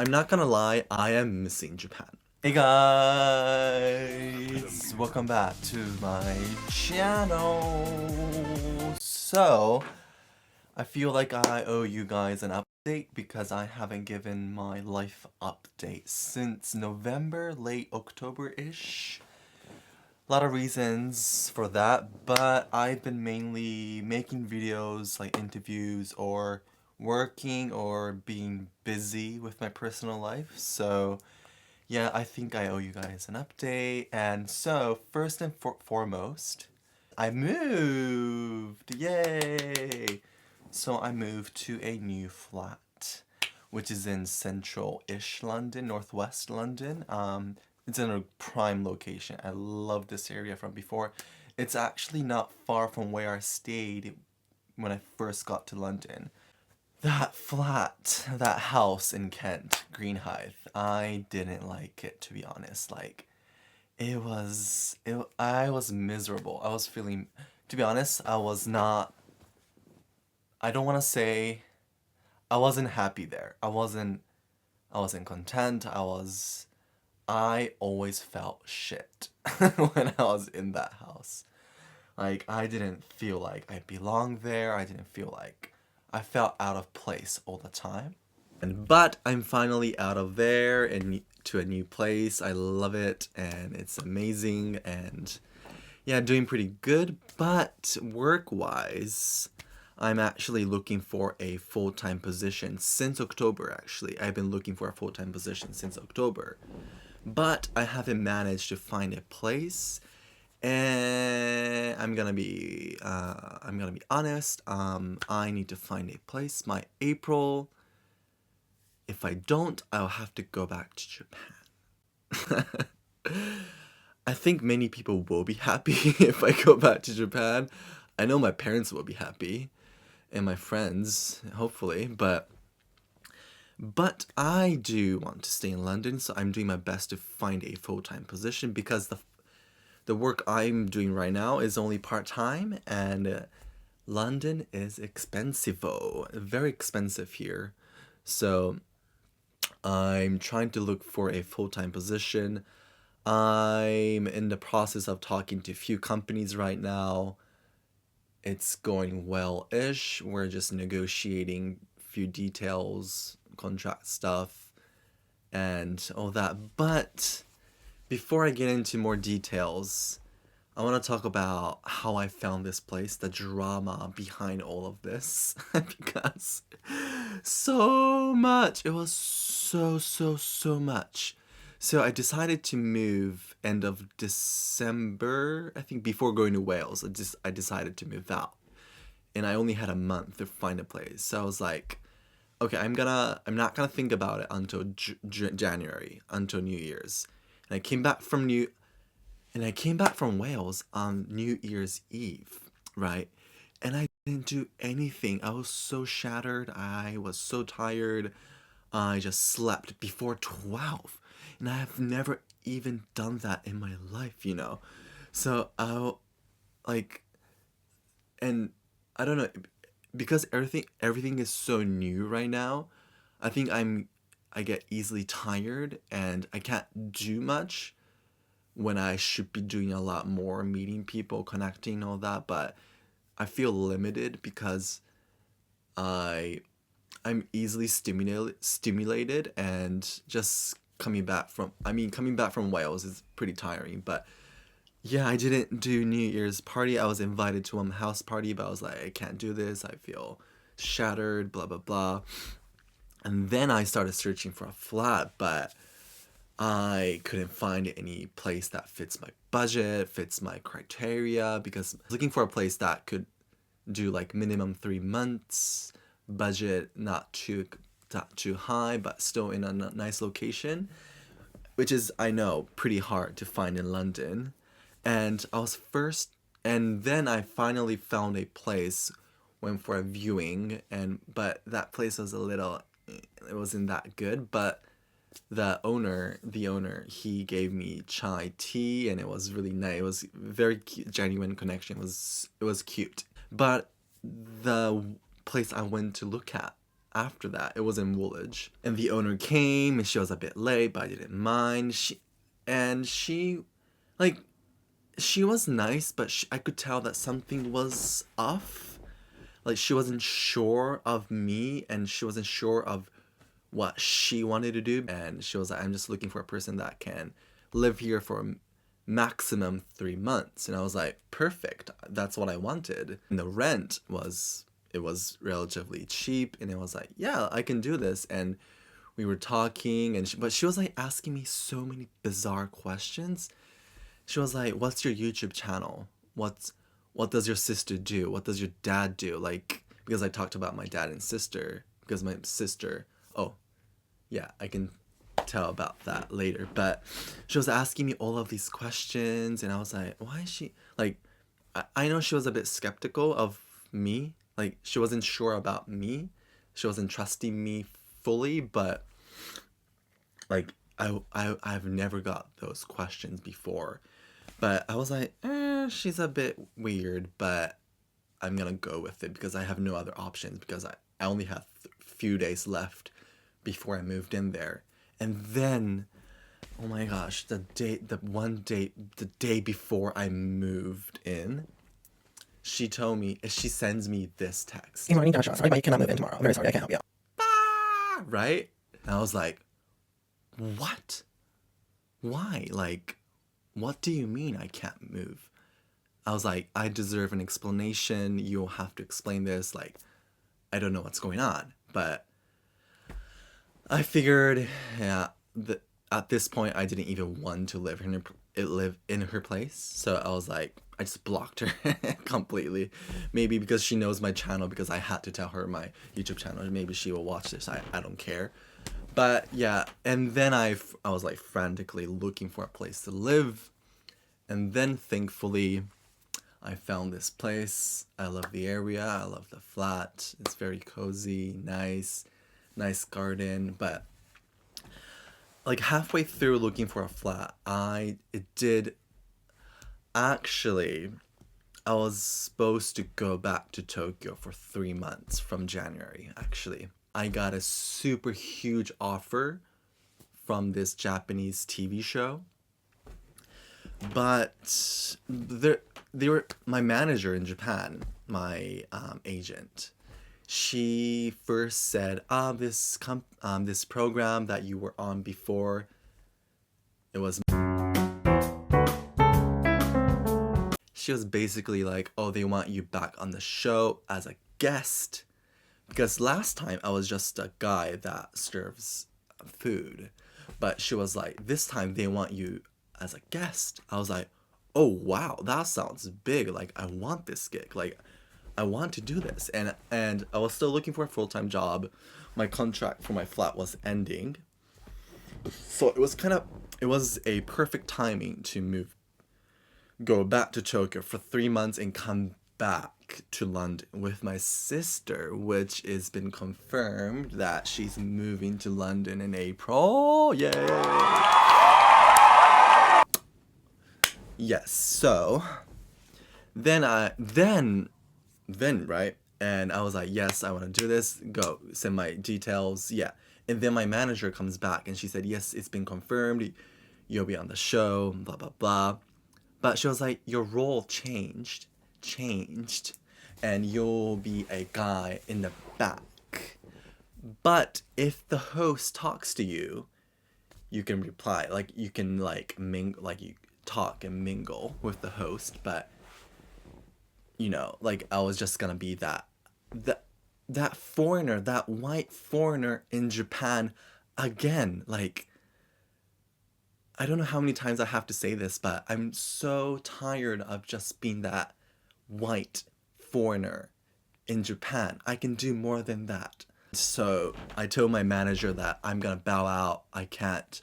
I'm not gonna lie, I am missing Japan. Hey guys! Welcome back to my channel! So, I feel like I owe you guys an update because I haven't given my life update since November, late October-ish. A lot of reasons for that, but I've been mainly making videos like interviews or working or being busy with my personal life. So yeah, I think I owe you guys an update. And so first and foremost, I moved! Yay! So I moved to a new flat, which is in central-ish London, northwest London. It's in a prime location. I love this area from before. It's actually not far from where I stayed when I first got to London. That flat, that house in Kent, Greenhithe, I didn't like it, to be honest. Like, I was miserable. I was feeling, to be honest, I don't want to say, I wasn't happy there. I wasn't content. I always felt shit when I was in that house. Like, I didn't feel like I belonged there. I didn't feel like I felt out of place all the time. But I'm finally out of there and to a new place. I love it and it's amazing and yeah, doing pretty good. But work-wise, I'm actually looking for a full-time position since October, actually. I've been looking for a full-time position since October. But I haven't managed to find a place. And I'm gonna be honest. I need to find a place by April. If I don't, I'll have to go back to Japan. I think many people will be happy if I go back to Japan. I know my parents will be happy, and my friends, hopefully, but I do want to stay in London, so I'm doing my best to find a full-time position because the work I'm doing right now is only part-time, and London is expensive, very expensive here. So I'm trying to look for a full-time position. I'm in the process of talking to a few companies right now. It's going well-ish. We're just negotiating a few details, contract stuff, and all that. But before I get into more details, I want to talk about how I found this place, the drama behind all of this, because so much. It was so much. So I decided to move end of December, I think before going to Wales. I decided to move out. And I only had a month to find a place. So I was like, okay, I'm not gonna think about it until January, until New Year's. And I came back from Wales on New Year's Eve, right? And I didn't do anything. I was so shattered. I was so tired. I just slept before 12. And I have never even done that in my life, you know? So and I don't know, because everything is so new right now. I think I get easily tired and I can't do much when I should be doing a lot more, meeting people, connecting, all that. But I feel limited because I'm easily stimulated, and just coming back from Wales is pretty tiring. But yeah, I didn't do New Year's party. I was invited to a house party, but I was like, I can't do this. I feel shattered, blah blah blah. And then I started searching for a flat, but I couldn't find any place that fits my budget, fits my criteria, because I was looking for a place that could do like minimum 3 months, budget not too high, but still in a nice location, which is, I know, pretty hard to find in London. And then I finally found a place, went for a viewing, but that place was it wasn't that good, but the owner, he gave me chai tea, and it was really nice. It was very cute, genuine connection. It was cute. But the place I went to look at after that. It was in Woolwich. And the owner came, and she was a bit late, but I didn't mind. She was nice, but I could tell that something was off. Like, she wasn't sure of me, and she wasn't sure of what she wanted to do. And she was like, I'm just looking for a person that can live here for maximum 3 months. And I was like, perfect. That's what I wanted. And the rent was relatively cheap. And it was like, yeah, I can do this. And we were talking, but she was like asking me so many bizarre questions. She was like, what's your YouTube channel? What does your sister do? What does your dad do? Like, because I talked about my dad and sister, because my sister, oh, yeah, I can tell about that later. But she was asking me all of these questions, and I was like, why is she, like, I know she was a bit skeptical of me. Like, she wasn't sure about me. She wasn't trusting me fully, but, like, I've never got those questions before. But I was like, she's a bit weird, but I'm gonna go with it because I have no other options, because I only have a few days left before I moved in there. And then, oh my gosh, the day before I moved in, she sends me this text. Good morning, Joshua. Sorry, but you cannot move in tomorrow. I'm very sorry, I can't help you. Right? And I was like, what? Why? Like, what do you mean I can't move? I was like, I deserve an explanation. You'll have to explain this. Like, I don't know what's going on. But I figured, yeah, at this point, I didn't even want to live in her place. So I was like, I just blocked her completely. Maybe because she knows my channel, because I had to tell her my YouTube channel. Maybe she will watch this. I don't care. But yeah, and then I was like frantically looking for a place to live. And then thankfully, I found this place. I love the area. I love the flat. It's very cozy, nice garden. But like halfway through looking for a flat, I was supposed to go back to Tokyo for 3 months from January, actually. I got a super huge offer from this Japanese TV show. But they were my manager in Japan, my agent. She first said, this program that you were on before, it was. She was basically like, oh, they want you back on the show as a guest. Because last time I was just a guy that serves food. But she was like, this time they want you as a guest. I was like, oh wow, that sounds big. Like, I want this gig. Like, I want to do this. And I was still looking for a full-time job. My contract for my flat was ending. So it was a perfect timing to go back to Tokyo for 3 months and come back to London with my sister, which has been confirmed that she's moving to London in April. Yay! Yes, so then right? And I was like, yes, I want to do this. Go, send my details. Yeah. And then my manager comes back and she said, yes, it's been confirmed. You'll be on the show, blah, blah, blah. But she was like, your role changed, and you'll be a guy in the back. But if the host talks to you, you can reply. Like, you can, like, you talk and mingle with the host. But, you know, like, I was just gonna be that foreigner, that white foreigner in Japan again. Like, I don't know how many times I have to say this, but I'm so tired of just being that white foreigner in Japan. I can do more than that. So I told my manager that I'm gonna bow out. I can't.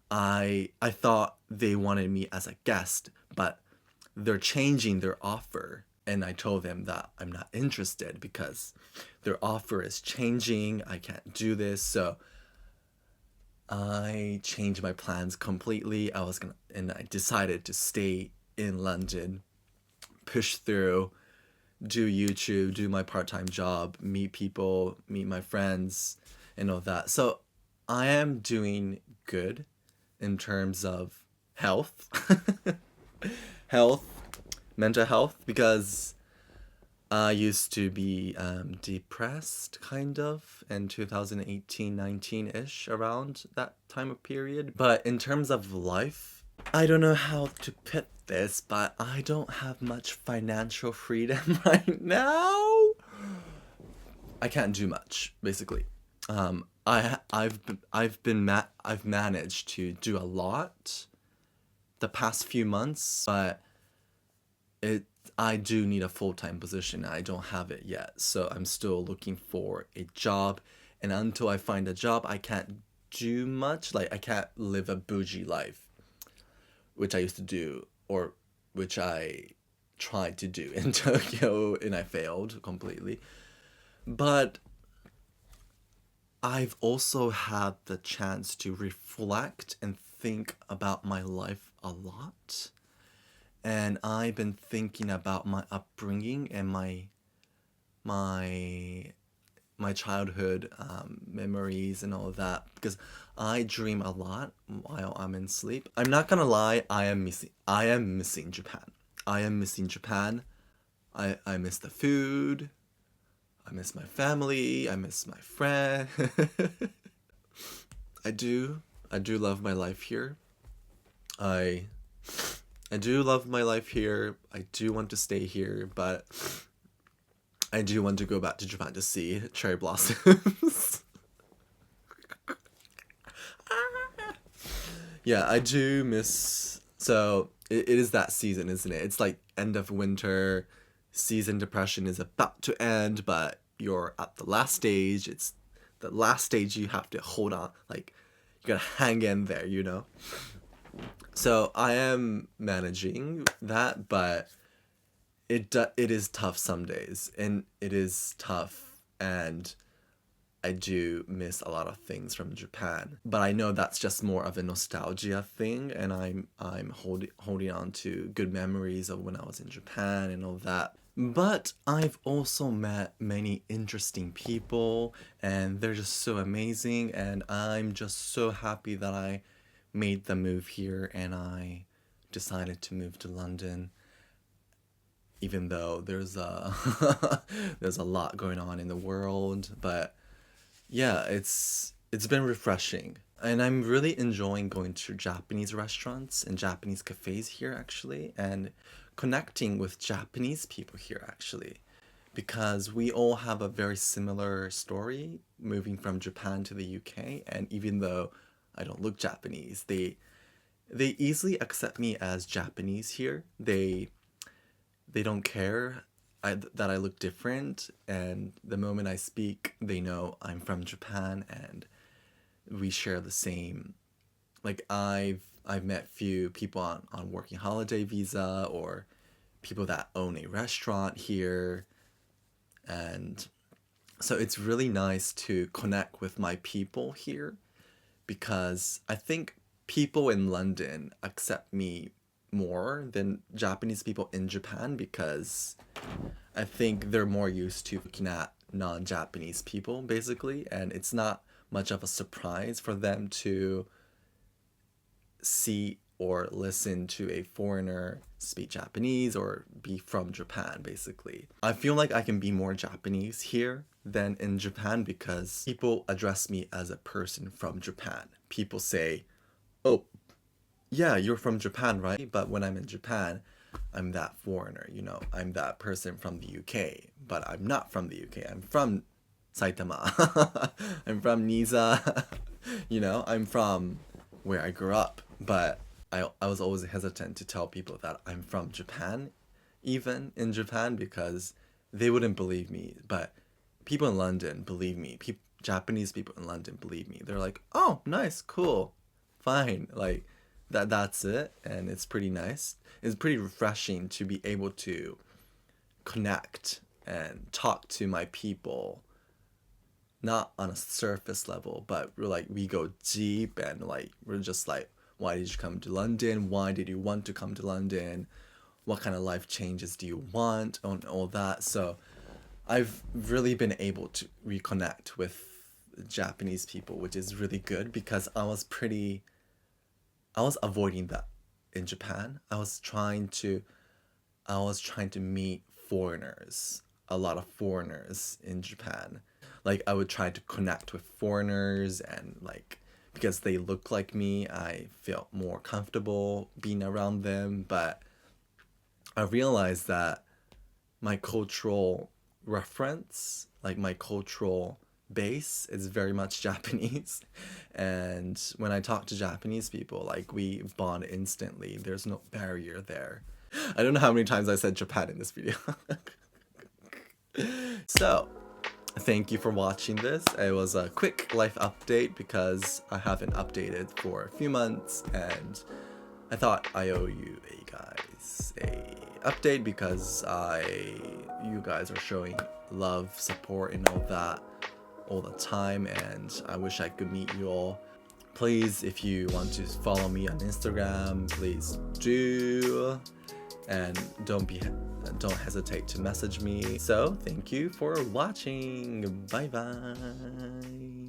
I thought they wanted me as a guest, but they're changing their offer. And I told them that I'm not interested because their offer is changing. I can't do this. So I changed my plans completely. And I decided to stay in London, push through, do YouTube, do my part-time job, meet people, meet my friends, and all that. So I am doing good in terms of health, health, mental health, because I used to be depressed, kind of, in 2018, 19-ish, around that time of period. But in terms of life, I don't know how to put this, but I don't have much financial freedom right now. I can't do much, basically. I've managed to do a lot the past few months, but I do need a full-time position. I don't have it yet, so I'm still looking for a job. And until I find a job, I can't do much. Like, I can't live a bougie life, which I used to do, or which I tried to do in Tokyo, and I failed completely. But I've also had the chance to reflect and think about my life a lot. And I've been thinking about my upbringing and my childhood memories and all of that, because I dream a lot while I'm in sleep. I'm not gonna lie, I am missing Japan. I am missing Japan. I miss the food. I miss my family. I miss my friend. I do love my life here. I do love my life here. I do want to stay here, but I do want to go back to Japan to see cherry blossoms. Yeah, I do miss. So it is that season, isn't it? It's like end of winter. Season depression is about to end, but you're at the last stage. It's the last stage you have to hold on. Like, you gotta hang in there, you know? So I am managing that, but it is tough some days, and it is tough, and I do miss a lot of things from Japan. But I know that's just more of a nostalgia thing, and I'm holding on to good memories of when I was in Japan and all that. But I've also met many interesting people, and they're just so amazing, and I'm just so happy that I made the move here and I decided to move to London, even though there's there's a lot going on in the world. But yeah, it's been refreshing, and I'm really enjoying going to Japanese restaurants and Japanese cafes here, actually, and connecting with Japanese people here, actually, because we all have a very similar story moving from Japan to the UK. And even though I don't look Japanese, they easily accept me as Japanese here. They don't care that I look different, and the moment I speak, they know I'm from Japan, and we share the same. Like, I've met few people on working holiday visa, or people that own a restaurant here, and so it's really nice to connect with my people here, because I think people in London accept me more than Japanese people in Japan, because I think they're more used to looking at non-Japanese people, basically, and it's not much of a surprise for them to see or listen to a foreigner speak Japanese or be from Japan, basically. I feel like I can be more Japanese here than in Japan, because people address me as a person from Japan. People say, "Oh, yeah, you're from Japan, right?" But when I'm in Japan, I'm that foreigner, you know? I'm that person from the UK, but I'm not from the UK. I'm from Saitama. I'm from Nisa. You know, I'm from where I grew up. But I was always hesitant to tell people that I'm from Japan, even in Japan, because they wouldn't believe me. But people in London believe me. Japanese people in London believe me. They're like, "Oh, nice, cool, fine." Like, that's it, and it's pretty nice. It's pretty refreshing to be able to connect and talk to my people, not on a surface level, but we go deep, and like we're just like, "Why did you come to London? Why did you want to come to London? what kind of life changes do you want, and all that. So I've really been able to reconnect with Japanese people, which is really good because I was avoiding that in Japan. I was trying to meet foreigners, a lot of foreigners in Japan. Like I would try to connect with foreigners, and like because they look like me, I felt more comfortable being around them. But I realized that my cultural reference, like my cultural base, is very much Japanese. And when I talk to Japanese people, like we bond instantly. There's no barrier there. I don't know how many times I said Japan in this video. So, thank you for watching this. It was a quick life update because I haven't updated for a few months, and I thought I owe you guys a update because you guys are showing love, support, and all that all the time, and I wish I could meet you all. Please, if you want to follow me on Instagram, please do, and don't hesitate to message me. So thank you for watching. Bye bye.